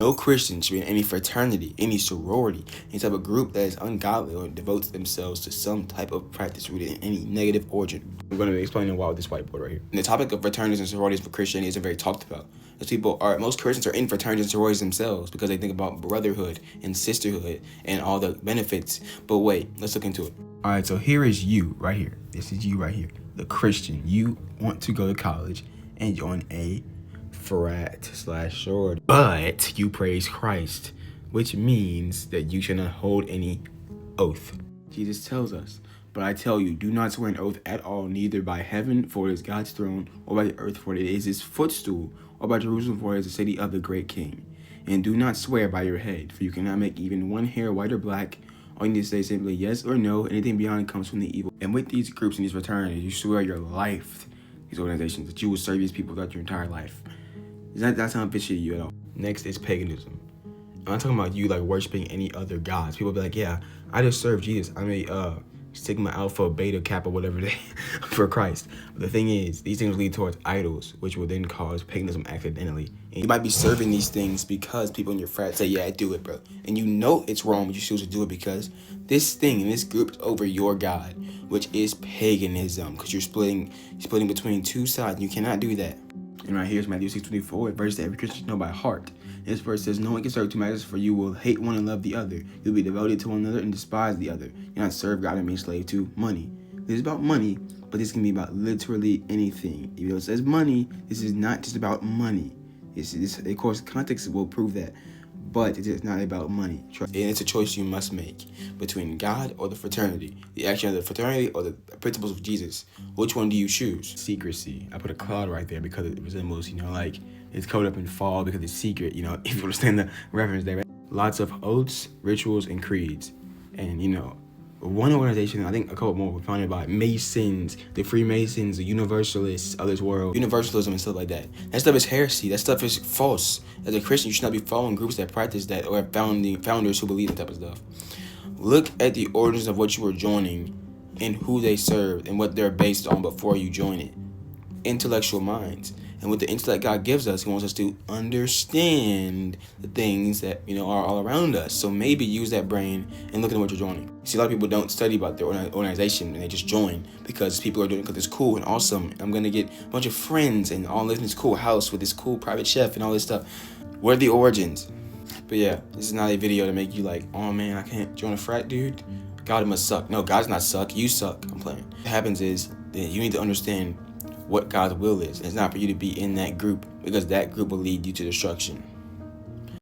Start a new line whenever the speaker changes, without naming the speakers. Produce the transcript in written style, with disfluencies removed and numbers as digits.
No Christian should be in any fraternity, any sorority, any type of group that is ungodly or devotes themselves to some type of practice rooted in any negative origin. I'm going to be explaining why with this whiteboard right here. And the topic of fraternities and sororities for Christianity isn't very talked about. Most Christians are in fraternities and sororities themselves because they think about brotherhood and sisterhood and all the benefits. But wait, let's look into it. All right, so here is you right here. This is you right here, the Christian. You want to go to college and join a frat/sorority, but you praise Christ, which means that you should not hold any oath. Jesus tells us, but I tell you, do not swear an oath at all, neither by heaven, for it is God's throne, or by the earth, for it is his footstool, or by Jerusalem, for it is the city of the great king. And do not swear by your head, for you cannot make even one hair white or black. All you need to say is simply yes or no. Anything beyond comes from the evil. And with these groups and these fraternities, you swear your life, these organizations, that you will serve these people throughout your entire life. That's not fishy to you at all. Next is paganism. I'm not talking about you like worshiping any other gods. People be like, yeah, I just serve Jesus. I'm a Sigma Alpha Beta Kappa whatever they for Christ. But the thing is, these things lead towards idols, which will then cause paganism accidentally. And you might be serving these things because people in your frat say, yeah, do it, bro. And you know it's wrong, but you choose to do it because this thing and this group is over your God, which is paganism. Because you're splitting between two sides. You cannot do that. And right here is Matthew 6:24, a verse that every Christian should know by heart. This verse says, no one can serve two masters, for you will hate one and love the other. You'll be devoted to one another and despise the other. You'll not serve God and be enslaved to money. This is about money, but this can be about literally anything. Even though it says money, this is not just about money. Of course, context will prove that. But it is not about money. And it's a choice you must make between God or the fraternity. The action of the fraternity or the principles of Jesus. Which one do you choose? Secrecy. I put a cloud right there because it resembles, like it's covered up in fall because it's secret, if you understand the reference there. Right? Lots of oaths, rituals, and creeds. And, one organization, I think a couple more were founded by Masons, the Freemasons, the Universalists, Others World, Universalism and stuff like that. That stuff is heresy. That stuff is false. As a Christian, you should not be following groups that practice that or founders who believe that type of stuff. Look at the origins of what you were joining and who they served and what they're based on before you join it. Intellectual minds. And with the intellect God gives us, he wants us to understand the things that, are all around us. So maybe use that brain and look at what you're joining. See, a lot of people don't study about their organization and they just join because people are doing it because it's cool and awesome. I'm going to get a bunch of friends and all live in this cool house with this cool private chef and all this stuff. What are the origins? But yeah, this is not a video to make you like, oh man, I can't join a frat, dude. God must suck. No, God's not suck. You suck. I'm playing. What happens is that you need to understand what God's will is. It's not for you to be in that group because that group will lead you to destruction.